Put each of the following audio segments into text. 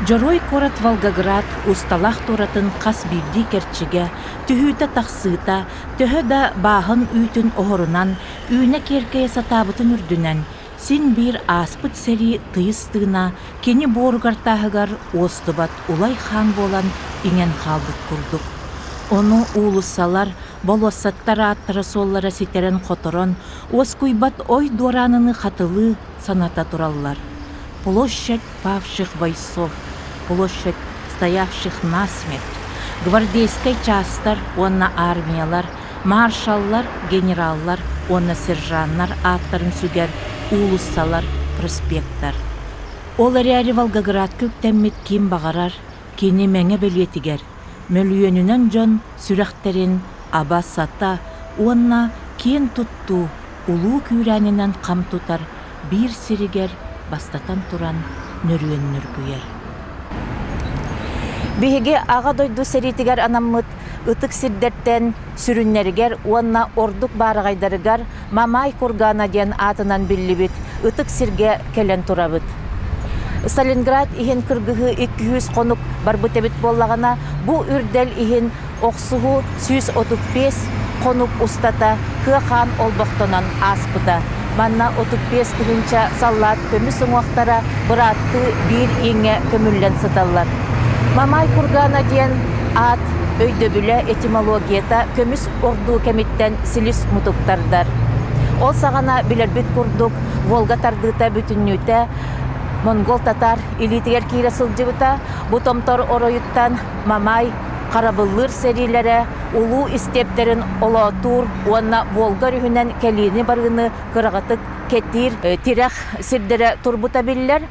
Жорой корат Волгоград усталах туратын қас бирди керчиге, түхүйті тақсыта, түхі да бағын үйтін оғырынан, үйіне керкeye сатабытын үрдінен, сен бір аспыт сәри тыйыстығына, кені борғартағығар остыбат улай хан болан инен қалбыт күрдік. Оны улысалар, болосаттар аттары соллара сетерен қоторон, оскуйбат ой дораныны қатылы саната тураллар. Площадь павших бойцов, площадь стоявших насмерть, гвардейский частар, онна армиялар, маршаллар, генераллар, онна сержаннар аттарын сүгер, улуссалар, проспекттар. Олар әрі Волгоград көктәммет кем бағарар, кені мәңе белетігер, мөлүйенінен жон сүрәқтерін аба сата, онна кен тұтту, улу күйрәнінен қам тұтар, бір сиригер, бастатан туран нөрүен нүргүйер. Биһиге аға дойду серитигер анаммыт ытык сирдерттен сүрүннеригер, уанна ордук барагайдарыгар Мамай кургана ден атынан биллибит ытык сирге келен турабыт. Сталинград ихин кыргыгы 200 конук барбыт эбит боллагана, бу үрдел ихин оксугу 135 конук устата кыахан олбоктонан аспыта. Манна 35 күнчә саллат көмүс оңақтара бұратты бір еңе көмүллен сыталлар. Мамай кургана ден ат өйді бүлі этимологията көмүс орду кемиттен силис мутуктардар. Ол сағана білербит курдук Волга тардыта бүтіннүйті монгол татар илитигер кире сылжыбыта бутомтор оройуттан Мамай Қарабыллыр серилері улу истептерін олатур, уанна Волга рүхінен кәліні барғыны қырағатық кеттір, тирах сирдері турбута білілер.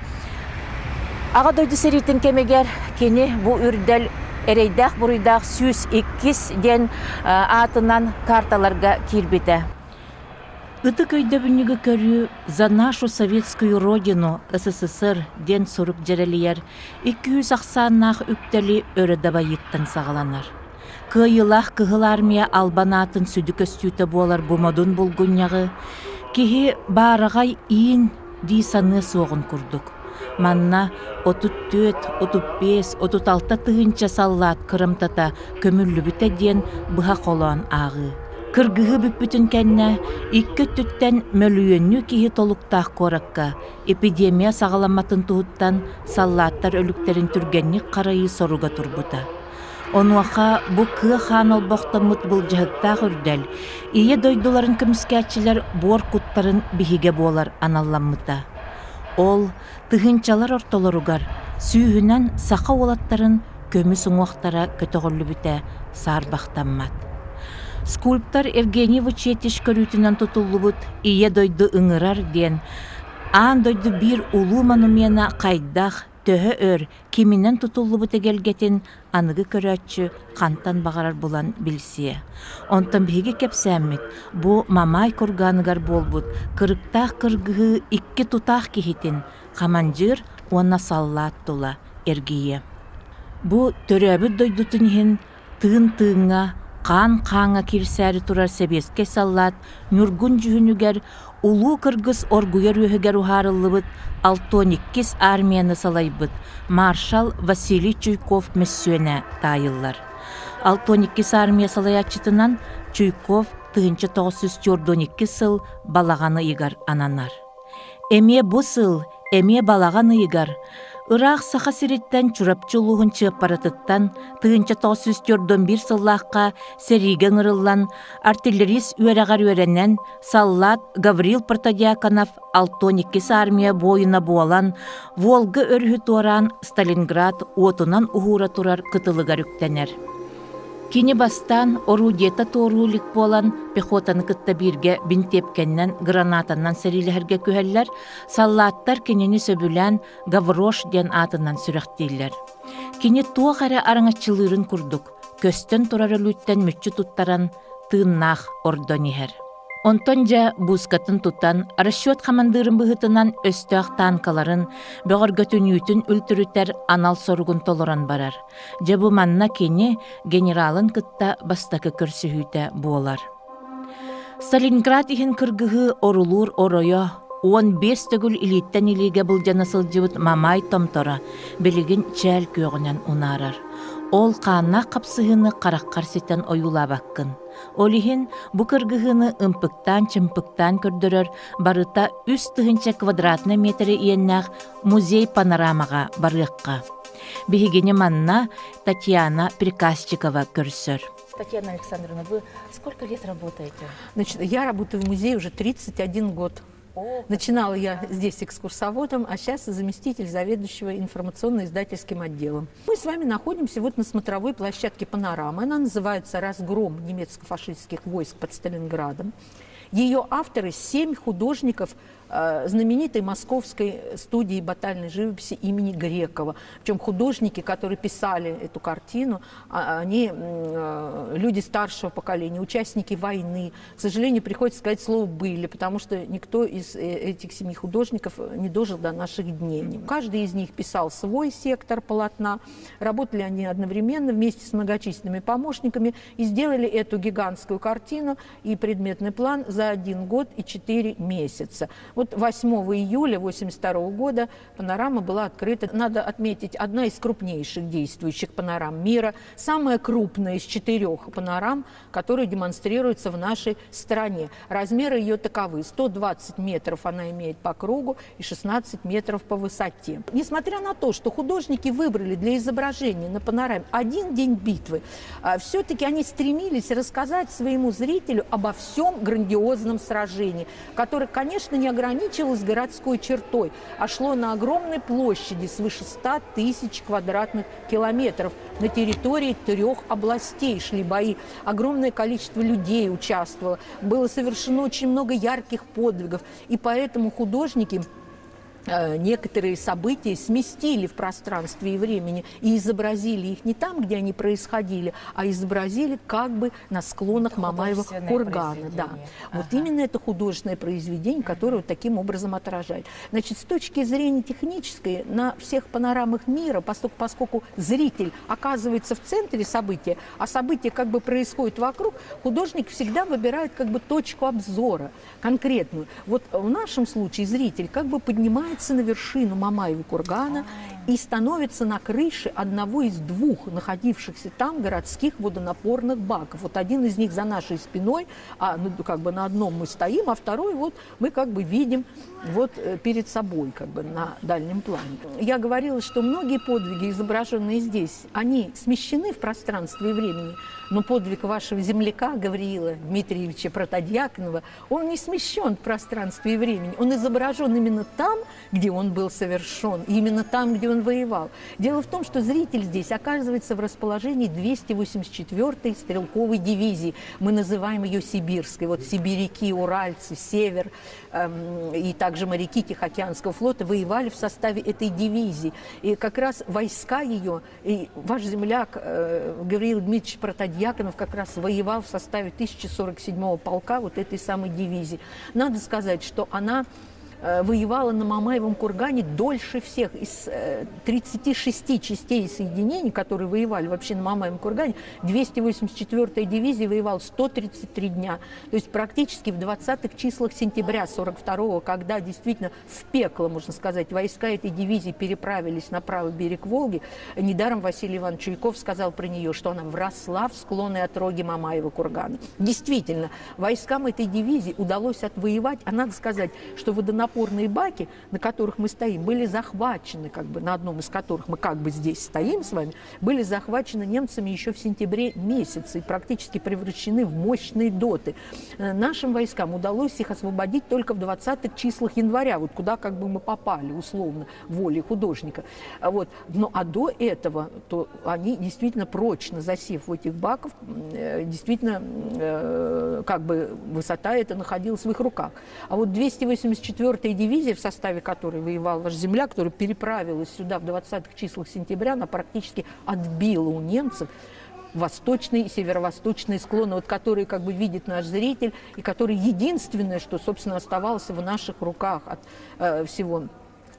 Аға дойды серитін кемегер, кені бұ үрдел әрейдақ бұруйдақ 102 ден атынан карталарға кирбеті. Ытык өйді бүнігі көрі за нашу советскую родину СССР ден сұрып жерелiyер 290-нақ үктәлі өрі дабайыттан сағаланар. Кыйылақ кығыл армия албанатын сүдік өстүйті болар бұмадын бұлғыняғы, кеге барағай иін дейсаны соғын күрдік. Манна 34, 35, 36 тығынча саллат кырымтата көмірлі біті ден бұға қолуан ағы. Кыргыгы бүппүтін кәнне, 2 түттен мөлүйенні кейі толуқтақ қораққа, эпидемия сағаламатын тұғыттан саллаттар өліктерін түргеннік қарайы соруға турбута. Онуаха бұ кыа хан олбоқтамыт бұл жығықтақ үрдәл, ие дойдуларын көміскәтчілер бор құттарын бігіге болар аналламыта. Ол тығынчалар ортолоругар, сүйінен сақа олаттарын көміс оңуақтара көтіғірлі біте сарбақтаммат. Скульптор Евгений Вычетиш көрүтінен тұтылыбыт ие дойды ыңырар ден, аан дойды бір улу монумена қайдақ төхі өр кемінен тұтылыбыты келгетін анығы көрәтші қантан бағарар болан білсие. Онтан бігі кепсәммет, бұ Мамай курганыгар болбыт, кырықтақ кыргығы 2 тұтақ кехетін, қаманжыр онна саллат тұла әргейе. Бұ төрәбі дойдытын тыын-тыынға, қан-қаңа кирсәрі турар себеске саллат, нүргүн жүхінігер, улу кыргыз оргуер өхігер ухарылыбыт, 62 армияны салайбыт, маршал Василий Чуйков мәссуіне тайыллар. 62 армия салаячытынан Чуйков 1942 сыл балағаны игар ананар. Эме бұ сыл, эме балағаны игар, Ырақ сақа сиреттен чурапчылуғын чыып баратыттан 1941 сыллаққа сериген ырыллан артиллерист үйәрәғар үйәрәнен саллат Гаврил Протодиаконов 62 армия бойына буалан Волга өрхі туаран Сталинград отынан ухура турар кытылыгар үктенер. Кені бастан орудиета торулик болан пехотаны кытта бирге бинтепкеннен гранатаннан сәрилерге көһәлләр, саллаттар кенені сөбілән Гаврош ден атынан сүрәқтейлер. Кені туақары араңатчылырын күрдік, көстен турар өлүттен мүтчі туттаран тыыннақ ордонихер. Онтонжа бускатын тутан, расчет командырын бұғытынан өстіғ танкаларын, бөғір götүнүйтін үлтірітер анал соргун толоран барар. Жабу манна кені генералын кытта бастакы көрсүхүйті болар. Сталинград ихин кыргығы орулур оройо, 15 төгүл илиттен илиге булжана сылжыбыт Мамай Томтора билигин чәл күйөгүнен унаарар. Ол қаанна қапсыһыны қараққар сетен ойулабаққын. Олихин бу кыргыһыны ымпыктан чымпыктан көрдөрөр барыта 3 квадратный метр иеннах музей панорамага барыакка. Бихигини манна Татьяна Приказчикова көрсөр. Татьяна Александровна, вы сколько лет работаете? Значит, я работаю в музее уже 31 год. Начинала я здесь экскурсоводом, а сейчас заместитель заведующего информационно-издательским отделом. Мы с вами находимся вот на смотровой площадке «Панорама». Она называется «Разгром немецко-фашистских войск под Сталинградом». Ее авторы 7 художников знаменитой московской студии батальной живописи имени Грекова. Причем художники, которые писали эту картину, они люди старшего поколения, участники войны. К сожалению, приходится сказать слово «были», потому что никто из этих 7 художников не дожил до наших дней. Каждый из них писал свой сектор полотна. Работали они одновременно вместе с многочисленными помощниками и сделали эту гигантскую картину и предметный план за 1 год и 4 месяца. Вот 8 июля 1982 года «Панорама» была открыта. Надо отметить, одна из крупнейших действующих панорам мира, самая крупная из 4 панорам, которые демонстрируются в нашей стране. Размеры ее таковы: 120 метров она имеет по кругу и 16 метров по высоте. Несмотря на то, что художники выбрали для изображения на панораме 1 день битвы, все-таки они стремились рассказать своему зрителю обо всем грандиозном сражении, которое, конечно, не ограничивалось городской чертой, а шло на огромной площади свыше 100 тысяч квадратных километров. На территории 3 областей шли бои. Огромное количество людей участвовало. Было совершено очень много ярких подвигов. И поэтому художники некоторые события сместили в пространстве и времени и изобразили их не там, где они происходили, а изобразили как бы на склонах Мамаева кургана. Да. Вот именно это художественное произведение, которое вот таким образом отражает. Значит, с точки зрения технической, на всех панорамах мира, поскольку зритель оказывается в центре события, а событие как бы происходит вокруг, художник всегда выбирает как бы точку обзора конкретную. Вот в нашем случае зритель как бы поднимается на вершину Мамаева кургана и становится на крыше одного из 2 находившихся там городских водонапорных баков. Вот один из них за нашей спиной, как бы на одном мы стоим, а второй вот мы как бы видим вот перед собой, как бы на дальнем плане. Я говорила, что многие подвиги, изображенные здесь, они смещены в пространстве и времени, но подвиг вашего земляка Гавриила Дмитриевича Протодьяконова, он не смещен в пространстве и времени, он изображен именно там, где он был совершен, и именно там, где он воевал. Дело в том, что зритель здесь оказывается в расположении 284-й стрелковой дивизии. Мы называем ее сибирской. Вот сибиряки, уральцы, север и также моряки Тихоокеанского флота воевали в составе этой дивизии. И как раз войска ее, и ваш земляк Гавриил Дмитриевич Протодьяконов как раз воевал в составе 1047-го полка вот этой самой дивизии. Надо сказать, что она воевала на Мамаевом кургане дольше всех. Из 36 частей соединений, которые воевали вообще на Мамаевом кургане, 284-я дивизия воевала 133 дня. То есть практически в 20-х числах сентября 42-го, когда действительно в пекло, можно сказать, войска этой дивизии переправились на правый берег Волги, недаром Василий Иванович Чуйков сказал про нее, что она вросла в склоны отроги Мамаева кургана. Действительно, войскам этой дивизии удалось отвоевать, а надо сказать, что водонапорные баки, на которых мы стоим, были захвачены, как бы на одном из которых мы как бы здесь стоим с вами, были захвачены немцами еще в сентябре месяце и практически превращены в мощные доты. Нашим войскам удалось их освободить только в 20-х числах января, вот куда как бы мы попали, условно, волей художника. Вот. А до этого, то они действительно прочно засев в этих баках, действительно, как бы высота эта находилась в их руках. А вот 284-я дивизия, в составе которой воевал ваш земляк, которая переправилась сюда в 20-х числах сентября, она практически отбила у немцев восточные и северо-восточные склоны, вот которые как бы видит наш зритель, и которые единственное, что, собственно, оставалось в наших руках от всего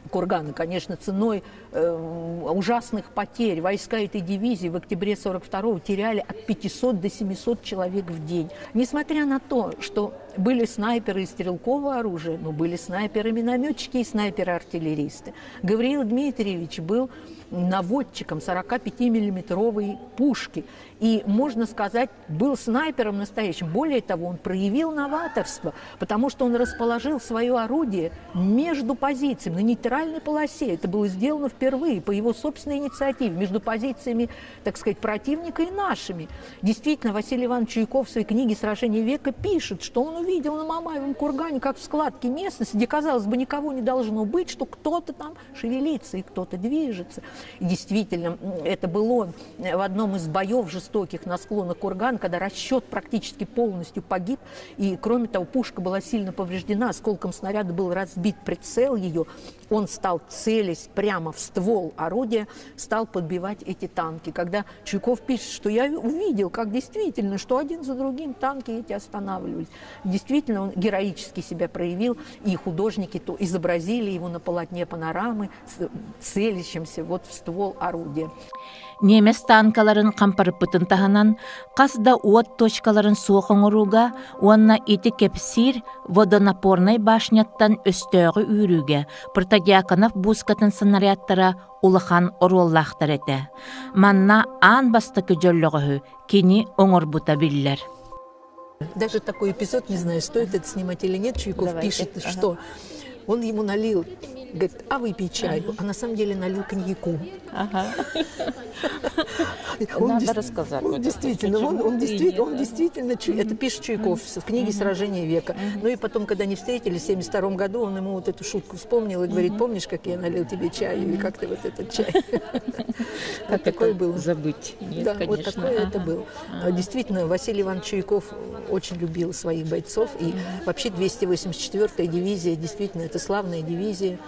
кургана, конечно, ценой ужасных потерь. Войска этой дивизии в октябре 42-го теряли от 500 до 700 человек в день. Несмотря на то, что были снайперы и стрелковое оружие, но были снайперы-минометчики и снайперы-артиллеристы. Гавриил Дмитриевич был наводчиком 45-миллиметровой пушки. И, можно сказать, был снайпером настоящим. Более того, он проявил новаторство, потому что он расположил свое орудие между позициями, на нейтральной полосе. Это было сделано впервые по его собственной инициативе, между позициями, так сказать, противника и нашими. Действительно, Василий Иванович Чуйков в своей книге «Сражение века» пишет, что он увидел на Мамаевом кургане, как в складке местности, где, казалось бы, никого не должно быть, что кто-то там шевелится и кто-то движется. И действительно, это был он в одном из боев жестоких на склонах кургана, когда расчет практически полностью погиб. И, кроме того, пушка была сильно повреждена, осколком снаряда был разбит прицел ее. Он стал, целясь прямо в ствол орудия, стал подбивать эти танки. Когда Чуйков пишет, что я увидел, как действительно, что один за другим танки эти останавливались. Действительно, он героически себя проявил, и художники то изобразили его на полотне панорамы, целящимся вот в ствол орудия. Немес танкаларын кампарыппытын таханан, қасда уот точкаларын суоқоңыруға, уанна ити кепсир водонапорнай башняттан өстөғі үйрүүге, Протодиаконов бускатын снарядтара улахан ороллахтар эте. Манна аан бастакы жоллоғығы, кини оңорбута биллер. Даже такой эпизод, не знаю, стоит это снимать или нет, Чуйков пишет, что он ему налил, говорит, а выпей чаю, а на самом деле налил коньяку. Надо рассказать. Он действительно, это пишет Чуйков в книге «Сражение века». Ну и потом, когда они встретились в 1972 году, он ему вот эту шутку вспомнил и говорит, помнишь, как я налил тебе чаю, и как ты вот этот чай? Как такое было? Забыть. Да, вот такое это было. Действительно, Василий Иванович Чуйков очень любил своих бойцов, и вообще 284-я дивизия, действительно, это славная дивизия,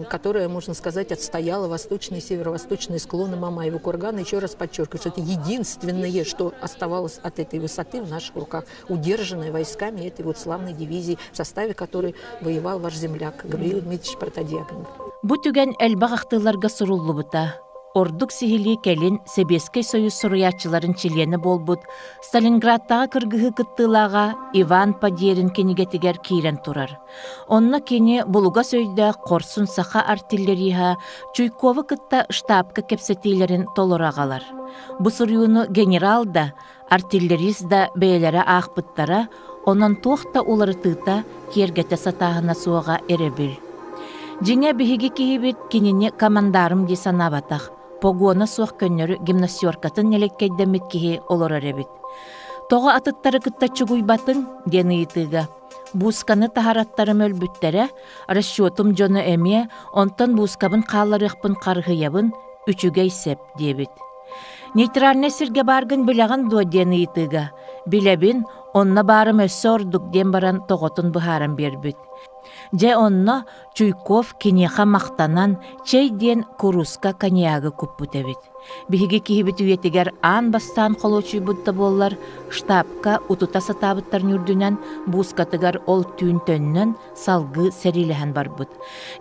которая, можно сказать, отстояла восточные и северо-восточные склоны Мамаева кургана. Еще раз подчеркиваю, что это единственное, что оставалось от этой высоты в наших руках, удержанное войсками этой вот славной дивизии, в составе которой воевал ваш земляк Гавриил Дмитриевич Протодиаконов. Бутүген элбағақтыларға суруллу бута. Ордук сихили келин Себескей союз суруячыларын чилені болбут, Сталинградтағы кыргыхы кыттылаға Иван Падерин кенигетигер кирен турар. Онна кені булуга сөйді корсун саха артиллерийха Чуйковы кытта штабка кепсетилерин толорағалар. Бу суруюну генерал да, артиллерист да бейлері ақпыттара, онан тоқта улары тыта кергете сатағына суаға эребіл. Жиңе биһиги киһибит кинини командарым ди санабатах. Погона суох көннөрү гимнастеркатын нелеккейдемит киһи олорор эбит. Тоҕо атыттары кытта чугуйбатын дени итыга. Бусканы тахараттарым өлбүттере, расчетум жону эмие, онтан бускабын хааларыхпын карыхыябын, үчүгей сеп дебит. Нейтральне сирге баргын билягын дуа дени итыга. Билебин, онна барым өссө ордук дем баран тоҕотун быхаран бербит. Же онно Чуйков кинеха мақтанан чей ден куруска коньягы куппутебит. Биһиги киһибит үйетигер аан бастаан холочуйбутта боллар, штабка утута сатабыттар нүрдүнен бускатыгар ол түүн төннөн салгы серилеһен барбыт.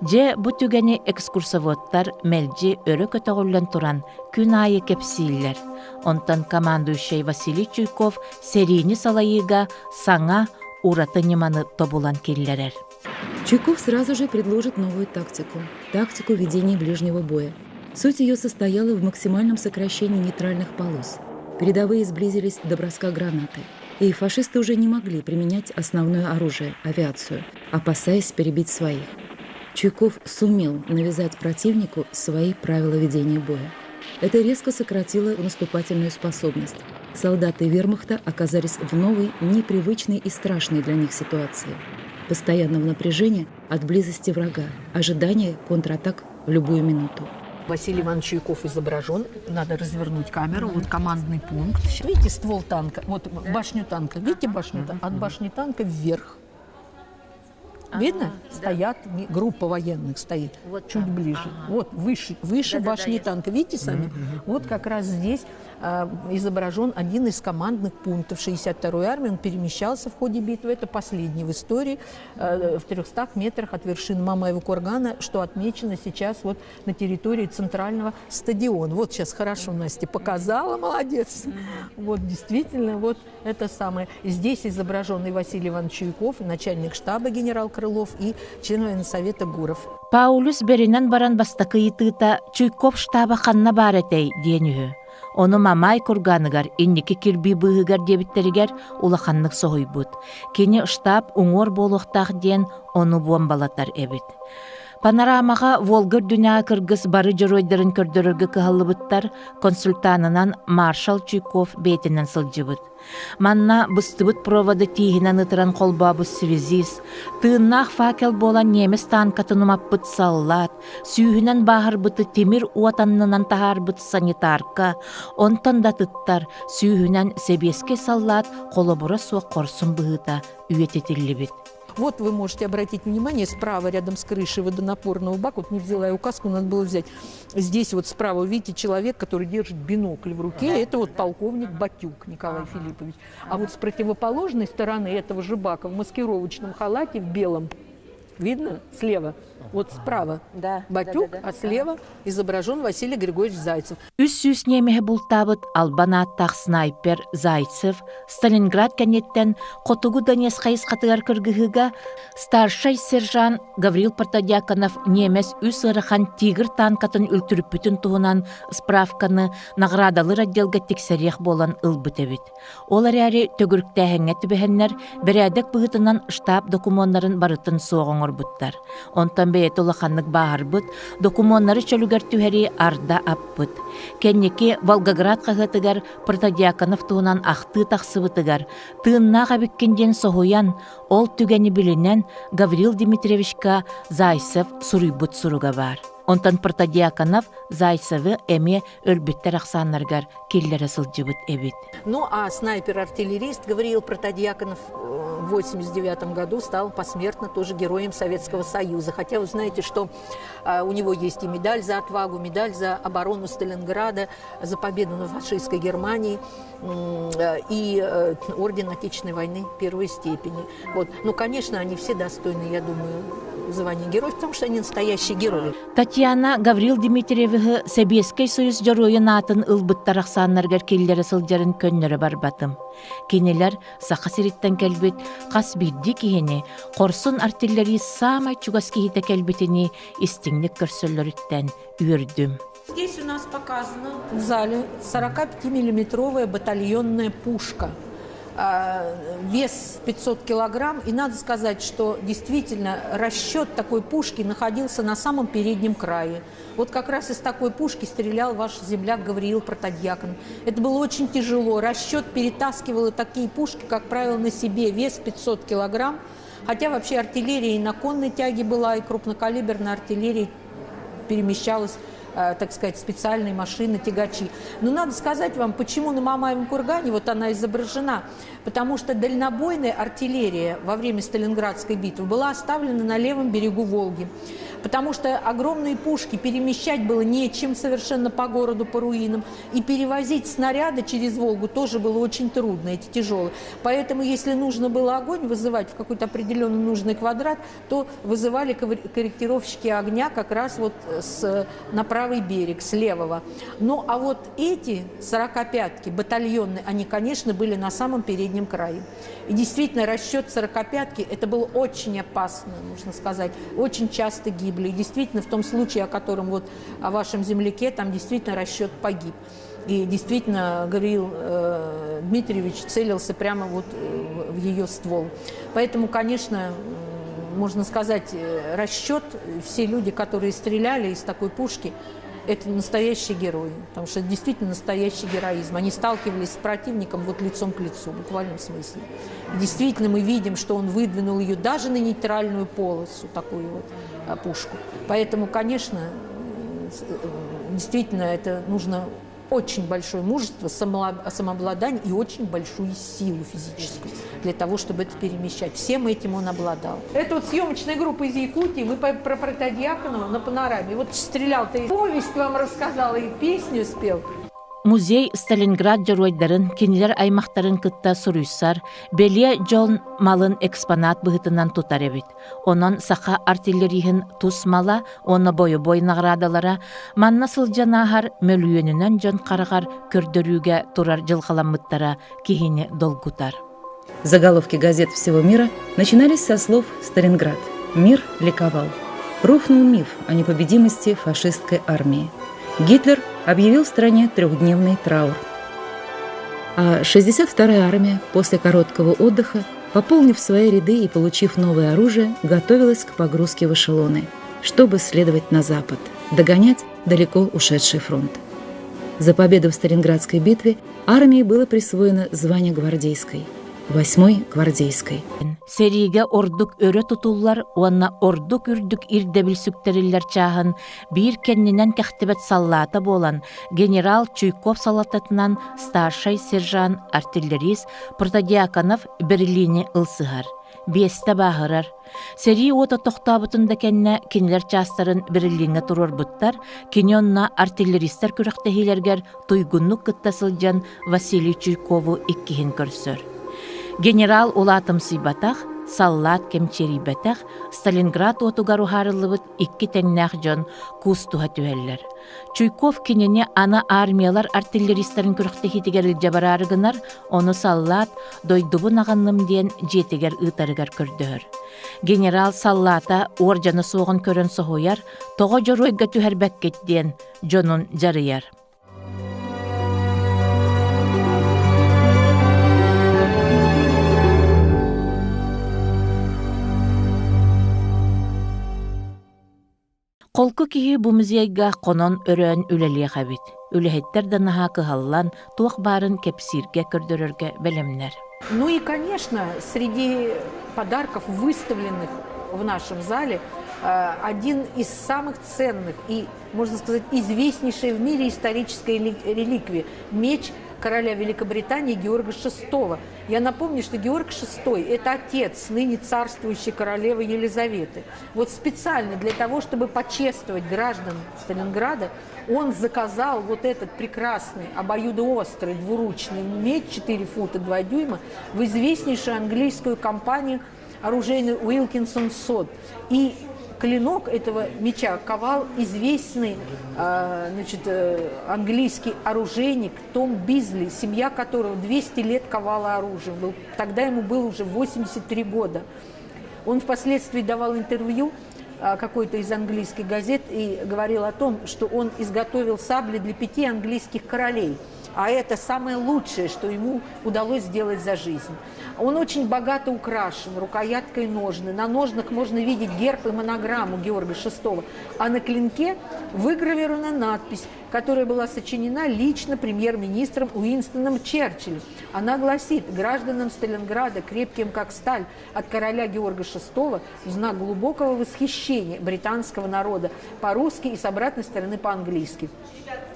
Же бу түгени экскурсоводтар мелжи өрө көтөгүллен туран күн айы кепсииллер. Онтан командующий Василий Чуйков серийни салайыга саңа ураты неманы тобулан келлерер. Чуйков сразу же предложит новую тактику ведения ближнего боя. Суть ее состояла в максимальном сокращении нейтральных полос. Передовые сблизились до броска гранаты, и фашисты уже не могли применять основное оружие – авиацию, опасаясь перебить своих. Чуйков сумел навязать противнику свои правила ведения боя. Это резко сократило наступательную способность. Солдаты вермахта оказались в новой, непривычной и страшной для них ситуации. Постоянного напряжения от близости врага, ожидания контратак в любую минуту. Василий Иванович Чуйков изображен. Надо развернуть камеру. Вот командный пункт. Видите ствол танка? Вот башню танка. Видите башню танка? От башни танка вверх. Видно? Стоят, группа военных стоит. Вот чуть ближе. Вот выше башни танка. Видите сами? Вот как раз здесь изображен один из командных пунктов 62-й армии. Он перемещался в ходе битвы. Это последний в истории, в 300 метрах от вершины Мамаева кургана, что отмечено сейчас вот на территории центрального стадиона. Вот сейчас хорошо Настя показала, молодец. Вот действительно, вот это самое. Здесь изображен и Василий Иванович Чуйков, начальник штаба генерал Крылов и член военсовета Гуров. Паулюс беринен баран бастакыйытыта Чуйков штаба ханна баретей денүһү. Оны Мамай курганыгар инники кирби быһыгар дебиттеригер улаханнык соһуйбут. Кини штаб уңор болохтах ден оны бомбалатар эбит. Панорамаға Волгар дүнyaa кыргыз бары жыройдарын көрдөрөргө кыһаллыбыттар консультанынан маршал Чуйков бейтинен сылжыбыт. Манна быстыбыт проводы тиһинен ытыран колбабы связист, тыыннаах факел болан немес танкатын умаппыт саллат, сүүһүнен баһарбыты темир уатаннынан тахарбыт санитарка, онтон да тыттар сүүһүнен себеске саллат колобура суох корсун быһыта үйететиллибит. Вот вы можете обратить внимание, справа рядом с крышей водонапорного бака, вот не взяла я указку, надо было взять. Здесь вот справа, видите, человек, который держит бинокль в руке, это вот полковник Батюк Николай Филиппович. А вот с противоположной стороны этого же бака в маскировочном халате в белом, видно слева? Вот справа Батюк, а слева изображен Василий Григорьевич Зайцев. Үс-сүс немеһе бултабыт албанаттах снайпер Зайцев Сталинград кенеттен Котугу Донецкайс катыгар кыргыһыга старший сержант Гаврил Протодьяконов немес үс ырыхан тигр танкатын өлтүрүппүтүн туһунан справканы наградалыр отделга тексерех болан ылбытебит. Олар әри төгүрүктәһәңе түбәһеннәр берәдек быһытынан штаб документтарын барытын соғоңорбуттар. Онтан бейет улаханнык баһарбыт, документтары чөлүгер түһәри арда аппыт. Кеннеки Волгоград каһытыгар Протодьяконов туһунан ахты тахсыбытыгар, тыыннаға биккенден соһуян, ол түгәни билинен Гаврил Дмитриевичка Зайцев суруйбут суруга бар. Онтан Протодьяконов Зайцевы эме өлбүттер ахсаннаргар киллере сылжыбыт эбит. Ну а снайпер-артиллерист Гавриил Протодьяконов в 1989 году стал посмертно тоже героем Советского Союза. Хотя вы знаете, что у него есть и медаль за отвагу, медаль за оборону Сталинграда, за победу над фашистской Германией и орден Отечественной войны первой степени. Вот. Ну, конечно, они все достойны, я думаю, звания героев, потому что они настоящие герои. Татьяна Гаврил Дмитриевы Советский Союз жоройын атын ылбыттар ахсаннаргар киллере сылжарын көннөрө барбатым. Кенелер саха сириттен келбит, кас бидди кихени, корсун артиллерист самай чугас кихите келбитини истиңник көрсөллөрүттен үйөрдүм. Здесь у нас показана в зале 45-миллиметровая батальонная пушка. Вес 500 килограмм. И надо сказать, что действительно расчет такой пушки находился на самом переднем крае. Вот как раз из такой пушки стрелял ваш земляк Гавриил Протодьяконов. Это было очень тяжело. Расчет перетаскивал такие пушки, как правило, на себе. Вес 500 килограмм. Хотя вообще артиллерия и на конной тяге была, и крупнокалиберная артиллерия перемещалась, так сказать, специальные машины, тягачи. Но надо сказать вам, почему на Мамаевом кургане вот она изображена. Потому что дальнобойная артиллерия во время Сталинградской битвы была оставлена на левом берегу Волги. Потому что огромные пушки перемещать было нечем совершенно по городу, по руинам. И перевозить снаряды через Волгу тоже было очень трудно, эти тяжелые. Поэтому, если нужно было огонь вызывать в какой-то определенный нужный квадрат, то вызывали корректировщики огня как раз вот на правый берег, с левого. Ну, а вот эти 45-ки батальонные, они, конечно, были на самом переднем крае. И действительно, расчет 45-ки, это было очень опасно, нужно сказать. Очень часто гибли. И действительно, в том случае, о котором вот о вашем земляке, там действительно расчет погиб. И действительно, Гавриил Дмитриевич целился прямо вот в ее ствол. Поэтому, конечно, можно сказать, расчет, все люди, которые стреляли из такой пушки, это настоящие герои, потому что это действительно настоящий героизм. Они сталкивались с противником вот лицом к лицу, в буквальном смысле. И действительно мы видим, что он выдвинул ее даже на нейтральную полосу, такую вот пушку. Поэтому, конечно, действительно это нужно очень большое мужество, самообладание и очень большую силу физическую для того, чтобы это перемещать. Всем этим он обладал. Это вот съемочная группа из Якутии. Мы про Протодьяконова на панораме. Вот стрелял-то и повесть вам рассказала, и песню спел. Музей Сталинград жоройдарын, кинилер аймақтарын кытта суруйсар, беле жон малын экспонат быһытынан тутар эбит. Онон саха артиллерийхин тус мала, оны бою наградалара, манна сылжанахар мөлүйөнүнөн жон карагар көрдөрүүгө турар жылгаламмыттара кихини долгутар. Заголовки газет всего мира начинались со слов «Сталинград». Мир ликовал. Рухнул миф о непобедимости фашистской армии. Гитлер объявил в стране трехдневный траур. А 62-я армия после короткого отдыха, пополнив свои ряды и получив новое оружие, готовилась к погрузке в эшелоны, чтобы следовать на запад, догонять далеко ушедший фронт. За победу в Сталинградской битве армии было присвоено звание гвардейской, 8-й гвардейской. Сериге ордук өрө тутуллар, уанна ордук үрдүк ирдебил сүктериллер чаһын, бир кеннинен кәхтебет саллата болан, генерал Чуйков салататынан старший сержант артиллерист Протодиаконов Берлине ылсыгар. Биесте бағырар. Сери ота тоқтабытында кенне кинилер частарын Берлинге турор буттар, киньонна артиллеристер күрәктәһиләргәр туйгунлук кыттасылжан Василий Чуйкову иккиһин көрсөр. Генерал улатым сыйбатах, саллат кемчерибетах, Сталинград отугару харылыбыт икки тәңнәх жон кустуха түһәлләр. Чуйков кинене ана армиялар артиллеристерин күрәктәһи тигәрил жабарарыгынар, оны саллат дойдубун аганным диен жетигер ытарыгар көрдөөр. Генерал саллата оржаны соғын көрөн соһуяр, тога жоройга түһәрбәккет диен жонун жарыяр. Қолку киһи бу музейга конон өрөөн үлелие хабит. Үлеһеттер да наһа кыһаллан, туох барын кепсирге көрдөрөргө белемнер. Ну и, конечно, среди подарков, выставленных в нашем зале, один из самых ценных и, можно сказать, известнейшей в мире исторической реликвии – меч короля Великобритании Георга VI. Я напомню, что Георг VI – это отец ныне царствующей королевы Елизаветы. Вот специально для того, чтобы почествовать граждан Сталинграда, он заказал вот этот прекрасный обоюдоострый двуручный меч 4 фута 2 дюйма в известнейшую английскую компанию оружейную Уилкинсон Сод. И клинок этого меча ковал известный английский оружейник Том Бизли, семья которого 200 лет ковала оружие. Тогда ему было уже 83 года. Он впоследствии давал интервью какой-то из английских газет и говорил о том, что он изготовил сабли для 5 английских королей. А это самое лучшее, что ему удалось сделать за жизнь. Он очень богато украшен, рукояткой ножны. На ножнах можно видеть герб и монограмму Георга VI. А на клинке выгравирована надпись, которая была сочинена лично премьер-министром Уинстоном Черчиллем. Она гласит: гражданам Сталинграда, крепким как сталь, от короля Георга VI, в знак глубокого восхищения британского народа, по-русски и с обратной стороны по-английски.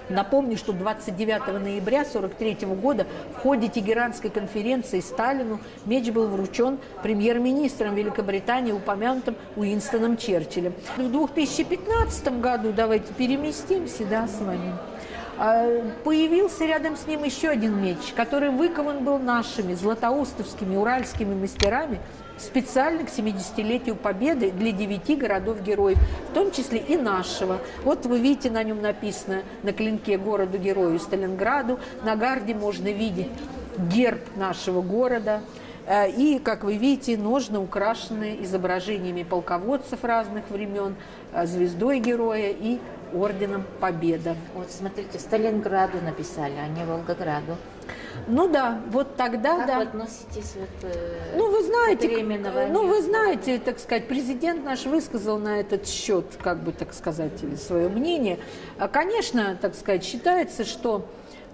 Напомню, что 29 ноября 1943 года в ходе Тегеранской конференции Сталину меч был вручен премьер-министром Великобритании, упомянутым Уинстоном Черчиллем. В 2015 году, давайте переместимся, с вами, появился рядом с ним еще один меч, который выкован был нашими златоустовскими уральскими мастерами специально к 70-летию Победы для 9 городов-героев, в том числе и нашего. Вот вы видите, на нем написано на клинке городу-герою Сталинграду. На гарде можно видеть герб нашего города. И, как вы видите, ножны украшены изображениями полководцев разных времен, звездой героя и орденом Победа. Вот смотрите, Сталинграду написали, а не Волгограду. Ну да, вот тогда, как да. Вы относитесь вы знаете, так сказать, президент наш высказал на этот счет, так сказать, свое мнение. Конечно, так сказать, считается, что,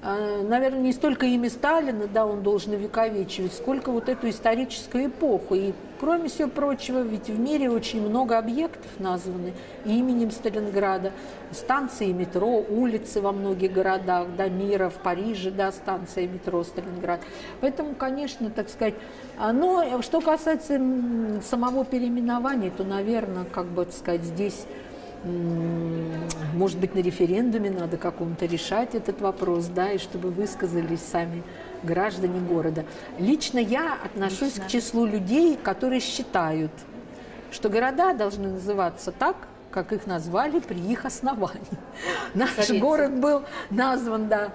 наверное, не столько имя Сталина, он должен увековечивать, сколько вот эту историческую эпоху. И, кроме всего прочего, ведь в мире очень много объектов названы именем Сталинграда. Станции метро, улицы во многих городах, мира, в Париже, станция метро Сталинград. Поэтому, конечно, так сказать, но что касается самого переименования, то, наверное, так сказать, здесь Может быть, на референдуме надо каком-то решать этот вопрос, да, и чтобы высказались сами граждане города. Лично я отношусь к числу людей, которые считают, что города должны называться так, как их назвали при их основании. Наш город был назван, да,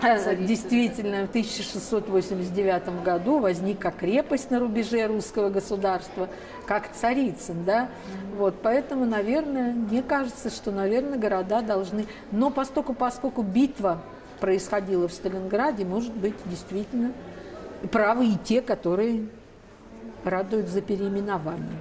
действительно, в 1689 году возник как крепость на рубеже русского государства, как Царицын, да. Вот, поэтому, наверное, мне кажется, что, наверное, города должны... Но поскольку битва происходила в Сталинграде, может быть, действительно правы и те, которые радуют за переименование.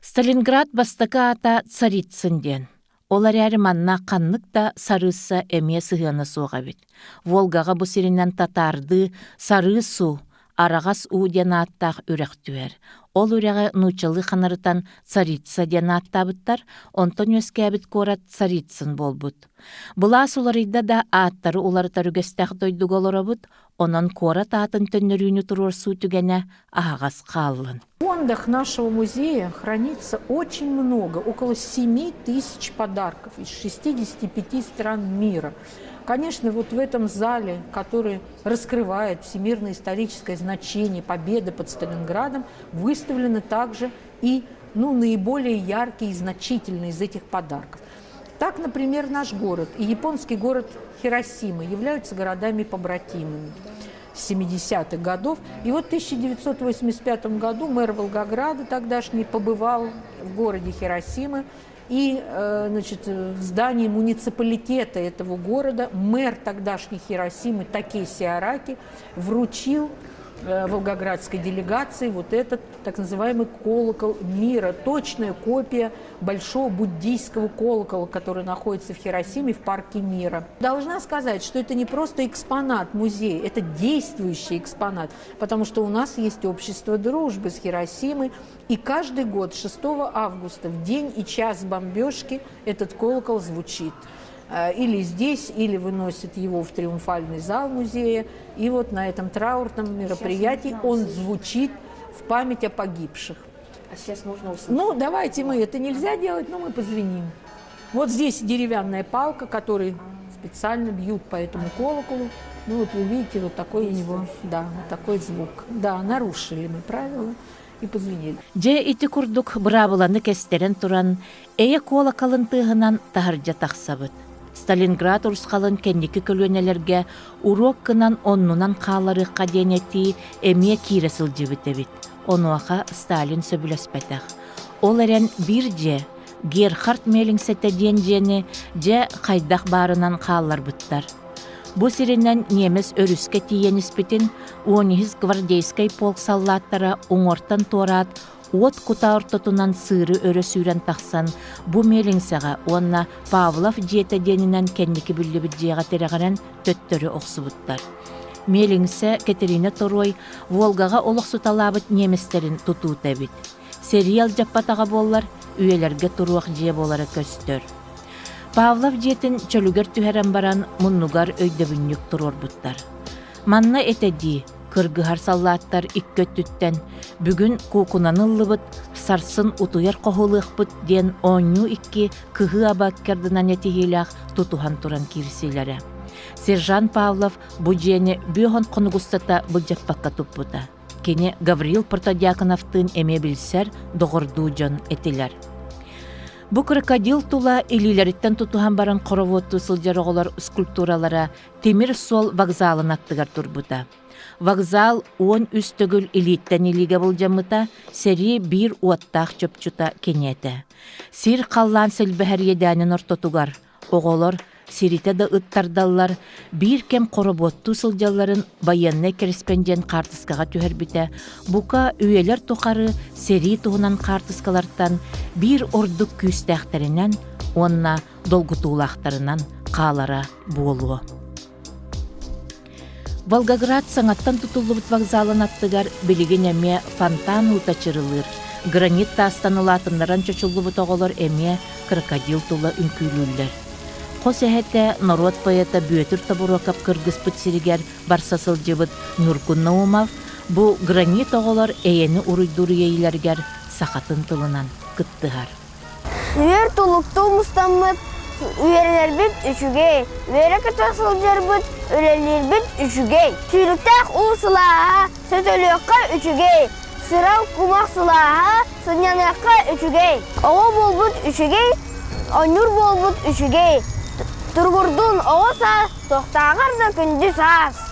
Сталинград бастакы ата Царицын ден. Олар әрі манна қаннық да сарыса әме сығаны соға бет. Волгаға бұ сиринен татарды сары су, арағас у ден аттақ үрек түер. Ол үрегі нучылы қанарытан Царица ден аттабыттар, онтон өскәбіт корат Царицын болбыт. Бұла суларыйда да аттары оларытар үгестәқ дойдуг оларабыт, онан корат атын төннөрүүнү турор су түгене ағас қалын. В фондах нашего музея хранится очень много, около 7 тысяч подарков из 65 стран мира. Конечно, вот в этом зале, который раскрывает всемирное историческое значение победы под Сталинградом, выставлены также и наиболее яркие и значительные из этих подарков. Так, например, наш город и японский город Хиросима являются городами-побратимами с 70-х годов. И вот в 1985 году мэр Волгограда тогдашний побывал в городе Хиросима. И в здании муниципалитета этого города мэр тогдашней Хиросимы Такеси Араки вручил волгоградской делегации вот этот так называемый колокол мира, точная копия большого буддийского колокола, который находится в Хиросиме в парке мира. Должна сказать, что это не просто экспонат музея, это действующий экспонат, потому что у нас есть общество дружбы с Хиросимой, и каждый год 6 августа в день и час бомбежки этот колокол звучит. Или здесь, или выносят его в триумфальный зал музея. И вот на этом траурном мероприятии он звучит в память о погибших. А сейчас можно услышать? Ну, давайте мы, это нельзя делать, но мы позвоним. Вот здесь деревянная палка, которой специально бьют по этому колоколу. Ну, вот вы видите, вот такой у него, да, вот такой звук. Да, нарушили мы правила и позвонили. Же ити курдук бұрабыланы кестерен туран, эйе колоколын тыгынан тахаржа тахсабыт. Сталинград урсқалын кенники көлөнелерге урок кынан оннунан қалары қаденети эмие киресыл жібітебіт. Онуақа Сталин сөбілеспетақ. Ол әрен бір же Герхард Мелингсете ден жені же қайдақ барынан қалар бұттар. Бұ сиренен немес өріске тиен іспетін 12 гвардейскай полк саллаттара оңортан торат от кутаортотунан сыры өрі сүйрен тақсан, бұ Мелингсеға онна Павлов жете денінен кенники бүллібіт жеға терегірен төттөрі оқсыбыттар. Мелингсе Катерина Торой Волгаға олық суталабыт неместерін туту тәбіт. Сериал жаппатаға боллар, үйелерге тұруақ же болары көстөр. Павлов жетін чөлігер түхерен баран мұннугар өйдөбіннік тұрор бұттар. Манна этеди, кыргыхар саллаттар иккөттүттен, бүгін кукунаныллыбыт, сарсын утуяр қоғылықпыт ден оңю икки кыхы абаккердынан етігелях тутухан туран кирсилері. Сержант Павлов бұ жені бүйон қонугустата бұлжаппаққа туппыта. Кені Гаврил Протодиаконовтын эме білсер доғырду жон етілер. Бұ крокодил тула илилеріттен тутухан баран қоровотту сылжарығылар скульптуралара темир сол вокзалын аттығар турбута. Вокзал 10 үстігіл илиттен илиге бұлжамыта, сери бір уаттақ чөпчута кенеті. Сир қаллан сілбәхер едәнін ортотугар, оғолар сирите да ыттардаллар, бір кем қороботту сылжаларын баянны кереспенден қартыскаға түхербіте, бұқа үйелер тұқары сери туғынан қартыскалардан бір ордық күйістәқтерінен, онна долгутулақтарынан қалара болуы. Волгоград саңаттан тұтылыбыт вокзалын аттыгар білеген әме фонтан ұтачырылыр. Гранит тастанылатынларан чөчілдібіт оғылар әме крокодил тұлы үнкүйлілер. Қос әхетті народ поэта бүйетір табуракап кыргыспыт сиригер барсасыл жыбыт Нуркун Наумов, бұ гранит оғылар әйені ұруйдуры ейлергер сақатын тылынан кыттығар. Үйер тулукту мустаммыт, үйернербит үшүгей. Үйері кытасыл жарбыт, өлелербит үшүгей. Сүйріктақ ұл сылаға, сөз өліққа үшүгей. Сырау кумақ сылаға, сынянаққа үшүгей. Оғы болбут үшүгей, онюр болбут үшүгей. Тургурдун оғы сас, тоқтағырды күнді сас.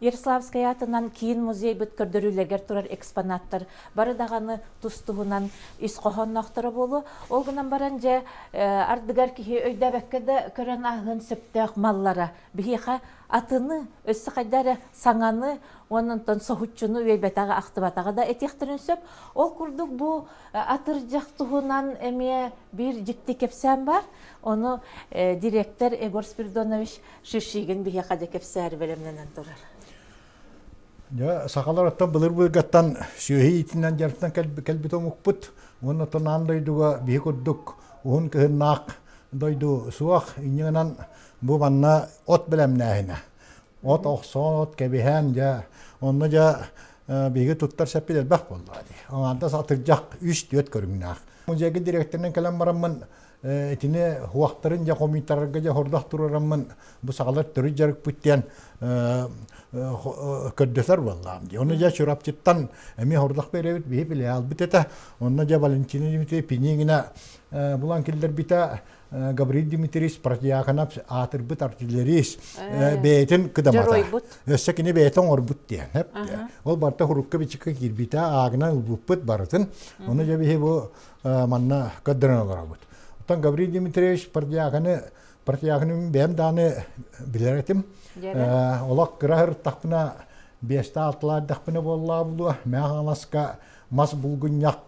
Ярославская атынан кейін музей бүт көрдөрүлегер турар экспонаттар бары дағаны тустуһунан исқоһоннохтора болу. Ол гынан баран же ардыгар кихи өйдөбеккеде көрөн ахын сөптөк маллара бихиха атыны өссө кайдары саңаны онунтон сохуччуну үйбетага актыбатага да этихтерин сөп. Ол курдук бу атыр жактуһунан эме бир жикти кепсем бар. Оны директор Егор Спиридонович Шишигин бихиха да кепсер белемнен турар. Ya sakalar atta bulur gatan syuhi itinan jartan kalbi to mukput wonna to nan doiduga bihikudduk uhun kehennak doidu suak inyanan bu manna ot belemnahina ot oxson ot kebihan ja onna ja bihi tuttar sepil bak bolladi anda satırjak 3-4 körüngnak mujagi direktörün kalam baramman etine huaqtарын ja komitarga ja hordah turaramman bu sakalar törü jarık putyan köddöser vallahi. Onu ja çorapçıttan emi hordak berevit bihi bile albiteta. Onu ja Valentina Dimitri piningina bulan killer bita Gabriel Dimitris Pratyakhanap atırbıt artilleris beytin kıdamata. Össekini beytin orbut diyen hep. Ol barta hurukka biçika girbita ağına ulbuput barıtın. Onu ja bihi bu manna köddören olarabut. Otan Gabriel Dimitris Pratyakhanın benim dağını bileretim. Olak kırahır takpına beste atlar takpına bolla bulu. Meğalaska mas bulgunyak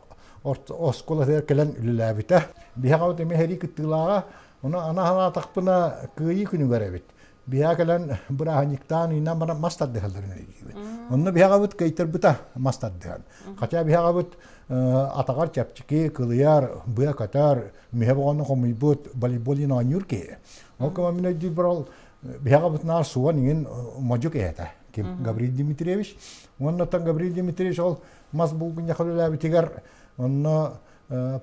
oskola terkelen ülülabite. Biha temi heri kıttılağa ona ana hala takpına kıyı günü görevit. Biha kelen bırahaniktan ina bana mastad dehallarına gibi. Onu biha kavut kayıtır bıta mastad dehal. Kaça biha kavut atakar çapçıki kılıyar bıya katar mihebağını komibut baliboli nanyur ki. O kama mina dibral biha kavut nar suvan ingin majuk ehta. Kim Gabriel Dimitrievich. Onu tan Gabriel Dimitrievich ol mas bulgun yakılıyla bitigar. Onu